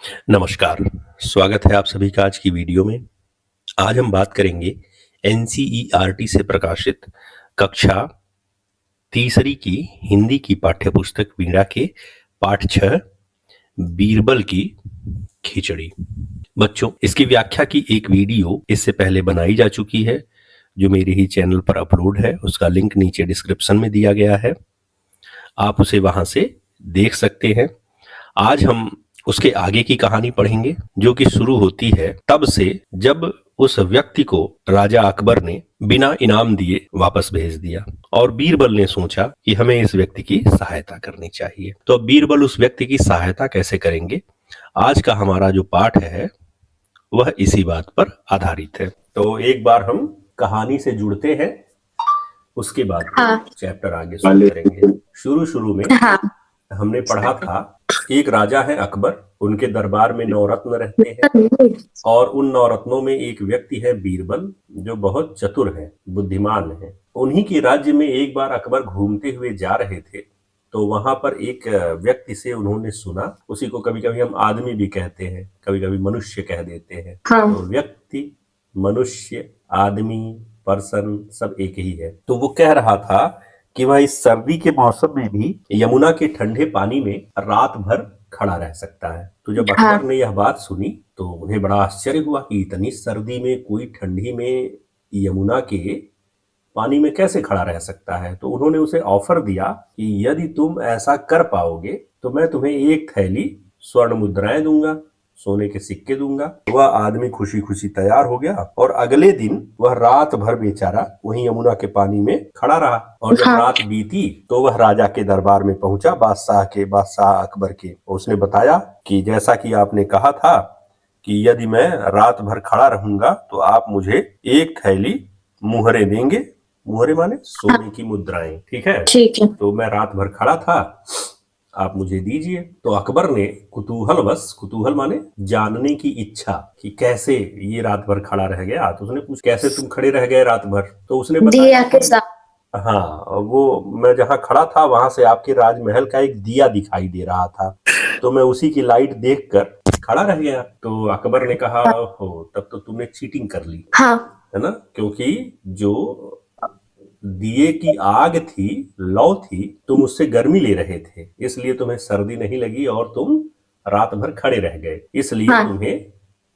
नमस्कार, स्वागत है आप सभी का आज की वीडियो में। आज हम बात करेंगे एनसीईआरटी से प्रकाशित कक्षा तीसरी की हिंदी की पाठ्यपुस्तक वीणा के पाठ 6 बीरबल की खिचड़ी। बच्चों, इसकी व्याख्या की एक वीडियो इससे पहले बनाई जा चुकी है, जो मेरे ही चैनल पर अपलोड है। उसका लिंक नीचे डिस्क्रिप्शन में दिया गया है, आप उसे वहां से देख सकते हैं। आज हम उसके आगे की कहानी पढ़ेंगे, जो कि शुरू होती है तब से जब उस व्यक्ति को राजा अकबर ने बिना इनाम दिए वापस भेज दिया और बीरबल ने सोचा कि हमें इस व्यक्ति की सहायता करनी चाहिए। तो अब बीरबल उस व्यक्ति की सहायता कैसे करेंगे, आज का हमारा जो पाठ है वह इसी बात पर आधारित है। तो एक बार हम कहानी से जुड़ते हैं, उसके बाद चैप्टर आगे शुरू करेंगे। शुरू में हमने पढ़ा था, एक राजा है अकबर, उनके दरबार में 9 रत्न रहते हैं और उन 9 रत्नों में एक व्यक्ति है बीरबल, जो बहुत चतुर है, बुद्धिमान है। उन्हीं के राज्य में एक बार अकबर घूमते हुए जा रहे थे, तो वहां पर एक व्यक्ति से उन्होंने सुना, उसी को कभी कभी हम आदमी भी कहते हैं, कभी कभी मनुष्य कह देते हैं। तो व्यक्ति, मनुष्य, आदमी, पर्सन सब एक ही है। तो वो कह रहा था कि वह इस सर्दी के मौसम में भी यमुना के ठंडे पानी में रात भर खड़ा रह सकता है। तो जब अकबर ने यह बात सुनी तो उन्हें बड़ा आश्चर्य हुआ कि इतनी सर्दी में कोई ठंडी में यमुना के पानी में कैसे खड़ा रह सकता है। तो उन्होंने उसे ऑफर दिया कि यदि तुम ऐसा कर पाओगे तो मैं तुम्हें 1 थैली स्वर्ण मुद्राएं दूंगा, सोने के सिक्के दूंगा। वह आदमी खुशी खुशी तैयार हो गया और अगले दिन वह रात भर बेचारा वहीं यमुना के पानी में खड़ा रहा। और जब रात बीती तो वह राजा के दरबार में पहुंचा, बादशाह अकबर के। उसने बताया कि जैसा कि आपने कहा था कि यदि मैं रात भर खड़ा रहूंगा तो आप मुझे 1 थैली मुहरे देंगे। मुहरे माने सोने की मुद्राएं, ठीक है? ठीक है। तो मैं रात भर खड़ा था, आप मुझे दीजिए। तो अकबर ने कुतूहल माने जानने की इच्छा कि कैसे ये रात भर खड़ा रह गया, तो उसने पूछा कैसे तुम खड़े रह गए रात भर। तो उसने बताया कि हाँ, वो मैं जहाँ खड़ा था वहां से आपके राजमहल का एक दिया दिखाई दे रहा था, तो मैं उसी की लाइट देखकर खड़ा रह गया। तो अकबर ने कहा, हो तब तो तुमने चीटिंग कर ली, है ना? क्योंकि जो दिए की आग थी, लौ थी, तुम उससे गर्मी ले रहे थे, इसलिए तुम्हें सर्दी नहीं लगी और तुम रात भर खड़े रह गए, इसलिए तुम्हें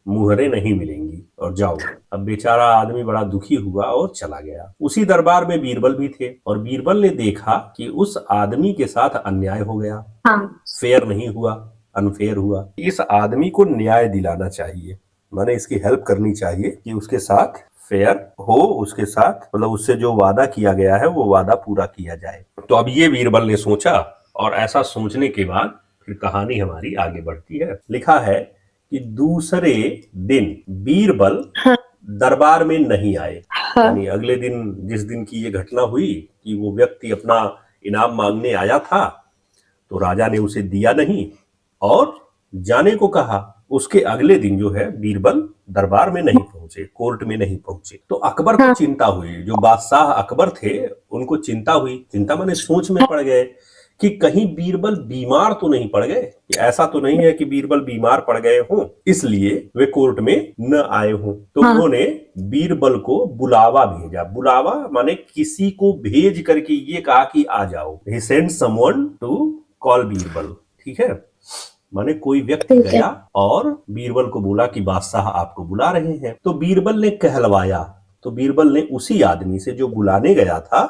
मुहरे नहीं मिलेंगी और जाओ। अब बेचारा आदमी बड़ा दुखी हुआ और चला गया। उसी दरबार में बीरबल भी थे और बीरबल ने देखा कि उस आदमी के साथ अन्याय हो गया, फेयर नहीं हुआ, अनफेयर हुआ। इस आदमी को न्याय दिलाना चाहिए, माने इसकी हेल्प करनी चाहिए कि उसके साथ फेयर हो, उसके साथ मतलब उससे जो वादा किया गया है वो वादा पूरा किया जाए। तो अब ये बीरबल ने सोचा और ऐसा सोचने के बाद फिर कहानी हमारी आगे बढ़ती है। लिखा है कि दूसरे दिन बीरबल दरबार में नहीं आए। यानी अगले दिन, जिस दिन की ये घटना हुई कि वो व्यक्ति अपना इनाम मांगने आया था, तो राजा ने उसे दिया नहीं और जाने को कहा। उसके अगले दिन जो है बीरबल दरबार में नहीं पहुंचे, कोर्ट में नहीं पहुंचे। तो अकबर को चिंता हुई, जो बादशाह अकबर थे उनको चिंता हुई। चिंता माने सोच में पड़ गए कि कहीं बीरबल बीमार तो नहीं पड़ गए, ऐसा तो नहीं है कि बीरबल बीमार पड़ गए हों इसलिए वे कोर्ट में न आए हों। तो उन्होंने बीरबल को बुलावा भेजा। बुलावा माने किसी को भेज करके ये कहा कि आ जाओ। He send someone to call Birbal, ठीक है? माने कोई व्यक्ति गया और बीरबल को बोला कि बादशाह आपको बुला रहे हैं। तो बीरबल ने कहलवाया। तो बीरबल ने उसी आदमी से जो बुलाने गया था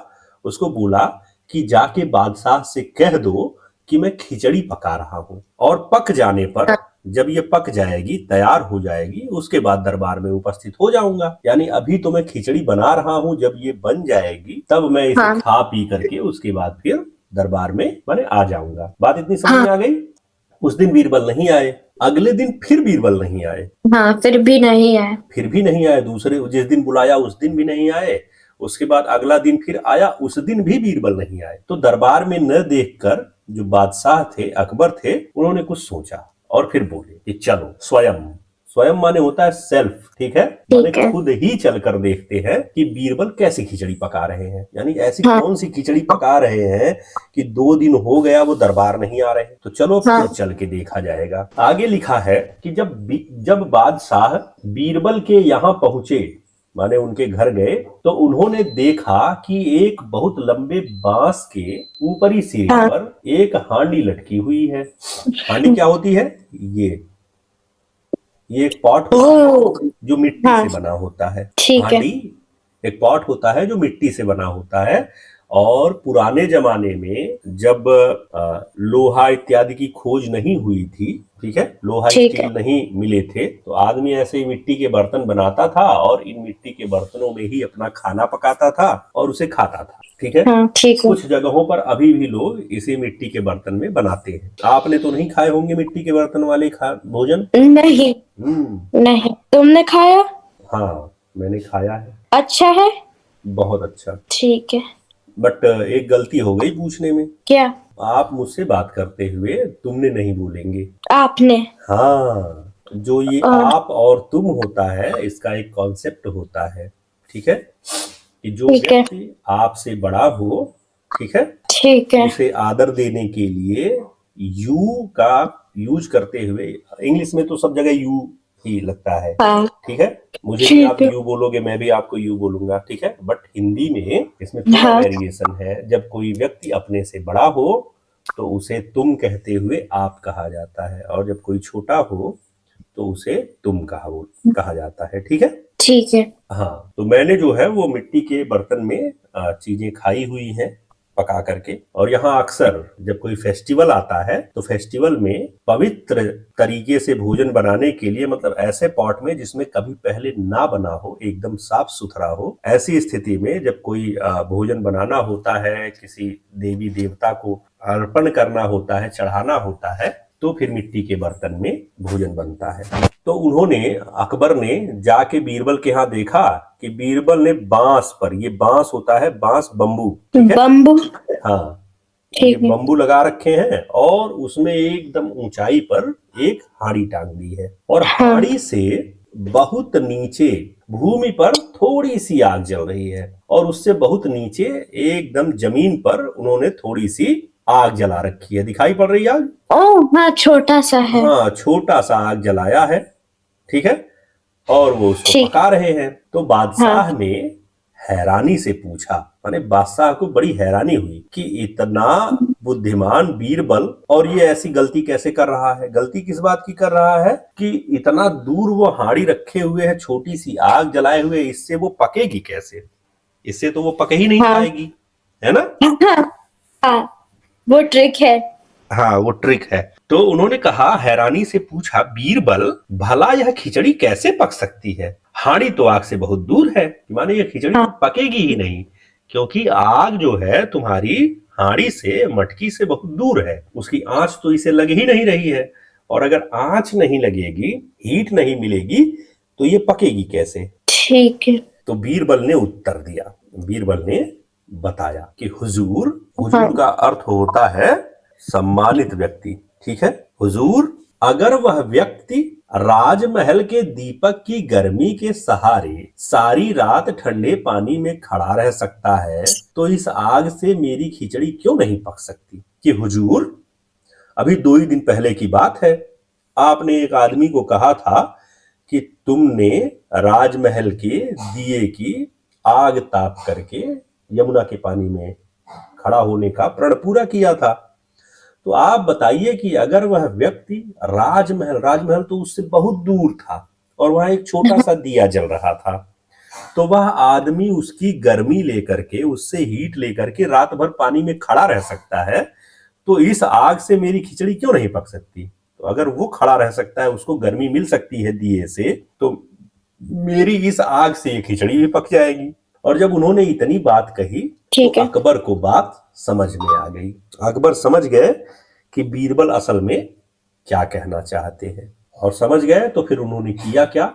उसको बोला कि जाके बादशाह से कह दो कि मैं खिचड़ी पका रहा हूं और पक जाने पर, जब ये पक जाएगी, तैयार हो जाएगी, उसके बाद दरबार में उपस्थित हो जाऊंगा। यानी अभी तो मैं खिचड़ी बना रहा हूं, जब ये बन जाएगी तब मैं इसे खा पी करके उसके बाद फिर दरबार में मैंने आ जाऊंगा। बात इतनी समझ में आ गई? उस दिन बीरबल नहीं आए, अगले दिन फिर बीरबल नहीं आए। फिर भी नहीं आए। दूसरे जिस दिन बुलाया उस दिन भी नहीं आए। उसके बाद अगला दिन फिर आया, उस दिन भी बीरबल नहीं आए। तो दरबार में न देखकर जो बादशाह थे, अकबर थे, उन्होंने कुछ सोचा और फिर बोले कि चलो स्वयं स्वयं माने होता है सेल्फ, ठीक है, माने ठीक है। खुद ही चलकर देखते हैं कि बीरबल कैसी खिचड़ी पका रहे हैं, यानी ऐसी हाँ कौन सी खिचड़ी पका रहे हैं कि 2 दिन हो गया वो दरबार नहीं आ रहे। तो चलो हाँ। फिर चल के देखा जाएगा। आगे लिखा है कि जब बादशाह बीरबल के यहाँ पहुंचे, माने उनके घर गए, तो उन्होंने देखा कि एक बहुत लंबे बांस के ऊपरी सिरे हाँ। पर एक हांडी लटकी हुई है। हांडी क्या होती है? ये एक पॉट होता है ओ। जो मिट्टी हाँ से बना होता है। ठीक है। हांडी एक पॉट होता है जो मिट्टी से बना होता है। और पुराने जमाने में जब लोहा इत्यादि की खोज नहीं हुई थी, ठीक है, लोहा ठीक है। स्टील नहीं मिले थे, तो आदमी ऐसे ही मिट्टी के बर्तन बनाता था और इन मिट्टी के बर्तनों में ही अपना खाना पकाता था और उसे खाता था, ठीक है। हाँ ठीक है। कुछ जगहों पर अभी भी लोग इसे मिट्टी के बर्तन में बनाते हैं। आपने तो नहीं खाए होंगे मिट्टी के बर्तन वाले भोजन? नहीं। नहीं, तुमने खाया? हाँ, मैंने खाया है। अच्छा है। बहुत अच्छा। ठीक है। बट एक गलती हो गई पूछने में। क्या? आप मुझसे बात करते हुए तुमने नहीं बोलेंगे। आपने। हाँ, जो ये आप और तुम होता है इसका एक कॉन्सेप्ट होता है, ठीक है, कि जो ठीक है। व्यक्ति आपसे बड़ा हो, ठीक है, ठीक है। उसे आदर देने के लिए यू का यूज करते हुए, इंग्लिश में तो सब जगह यू ही लगता है, हाँ ठीक है, मुझे भी आप ठीक है। यू बोलोगे, मैं भी आपको यू बोलूंगा, ठीक है, बट हिंदी में इसमें थोड़ा हाँ वेरिएशन है। जब कोई व्यक्ति अपने से बड़ा हो तो उसे तुम कहते हुए आप कहा जाता है, और जब कोई छोटा हो तो उसे तुम कहा जाता है, ठीक है। ठीक है। हाँ, तो मैंने जो है वो मिट्टी के बर्तन में चीजें खाई हुई हैं पका करके। और यहाँ अक्सर जब कोई फेस्टिवल आता है तो फेस्टिवल में पवित्र तरीके से भोजन बनाने के लिए, मतलब ऐसे पॉट में जिसमें कभी पहले ना बना हो, एकदम साफ सुथरा हो, ऐसी स्थिति में जब कोई भोजन बनाना होता है, किसी देवी देवता को अर्पण करना होता है, चढ़ाना होता है, तो फिर मिट्टी के बर्तन में भोजन बनता है। तो उन्होंने, अकबर ने जाके बीरबल के यहाँ देखा कि बीरबल ने बांस पर, ये बांस होता है, बांस बम्बू, ठीक है, बम्बू। हाँ, ये ठीक है। बम्बू लगा रखे हैं और उसमें एकदम ऊंचाई पर एक हाड़ी टांग दी है, और हाँ। हाड़ी से बहुत नीचे भूमि पर थोड़ी सी आग जल रही है, और उससे बहुत नीचे एकदम जमीन पर उन्होंने थोड़ी सी आग जला रखी है। दिखाई पड़ रही आग? ओ हाँ, छोटा सा है। हाँ, छोटा सा आग जलाया है, ठीक है, और वो उसको ठीक। पका रहे हैं। तो बादशाह हाँ। ने हैरानी से पूछा, माने बादशाह को बड़ी हैरानी हुई कि इतना बुद्धिमान बीरबल और ये ऐसी गलती कैसे कर रहा है। गलती किस बात की कर रहा है कि इतना दूर वो हाड़ी रखे हुए है, छोटी सी आग जलाए हुए, इससे वो पकेगी कैसे? इससे तो वो पक ही नहीं हाँ। पाएगी, है ना। हाँ। हाँ, वो ट्रिक है। हाँ, वो ट्रिक है। तो उन्होंने कहा, हैरानी से पूछा, बीरबल भला यह खिचड़ी कैसे पक सकती है? हाड़ी तो आग से बहुत दूर है, माने यह खिचड़ी तो हाँ। पकेगी ही नहीं, क्योंकि आग जो है तुम्हारी हाड़ी से, मटकी से बहुत दूर है, उसकी आंच तो इसे लग ही नहीं रही है, और अगर आंच नहीं लगेगी, हीट नहीं मिलेगी, तो ये पकेगी कैसे? ठीक है। तो बीरबल ने उत्तर दिया, बीरबल ने बताया कि हुजूर, हाँ। हुजूर का अर्थ होता है सम्मानित व्यक्ति, ठीक है, हुजूर, अगर वह व्यक्ति राजमहल के दीपक की गर्मी के सहारे सारी रात ठंडे पानी में खड़ा रह सकता है, तो इस आग से मेरी खिचड़ी क्यों नहीं पक सकती? कि हुजूर, अभी 2 ही दिन पहले की बात है, आपने एक आदमी को कहा था कि तुमने राजमहल के दिए की आग ताप करके यमुना के पानी में खड़ा होने का प्रण पूरा किया था। तो आप बताइए कि अगर वह व्यक्ति राजमहल, राजमहल तो उससे बहुत दूर था और वहां एक छोटा सा दिया जल रहा था, तो वह आदमी उसकी गर्मी लेकर के, उससे हीट लेकर के रात भर पानी में खड़ा रह सकता है, तो इस आग से मेरी खिचड़ी क्यों नहीं पक सकती? तो अगर वो खड़ा रह सकता है, उसको गर्मी मिल सकती है दिए से, तो मेरी इस आग से ये खिचड़ी भी पक जाएगी। और जब उन्होंने इतनी बात कही तो ठीक है। अकबर को बात समझ में आ गई। अकबर समझ गए कि बीरबल असल में क्या कहना चाहते हैं, और समझ गए तो फिर उन्होंने किया क्या,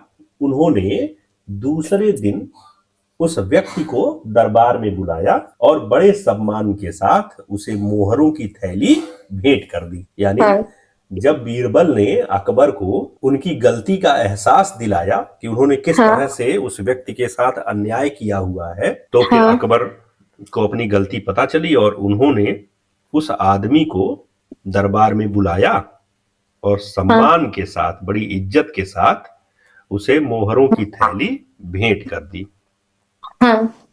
उन्होंने दूसरे दिन उस व्यक्ति को दरबार में बुलाया और बड़े सम्मान के साथ उसे मोहरों की थैली भेंट कर दी। यानी हाँ। जब बीरबल ने अकबर को उनकी गलती का एहसास दिलाया कि उन्होंने किस हाँ। तरह से उस व्यक्ति के साथ अन्याय किया हुआ है, तो फिर हाँ। अकबर को अपनी गलती पता चली और उन्होंने उस आदमी को दरबार में बुलाया और सम्मान के साथ, बड़ी इज्जत के साथ उसे मोहरों की थैली भेंट कर दी। हाँ।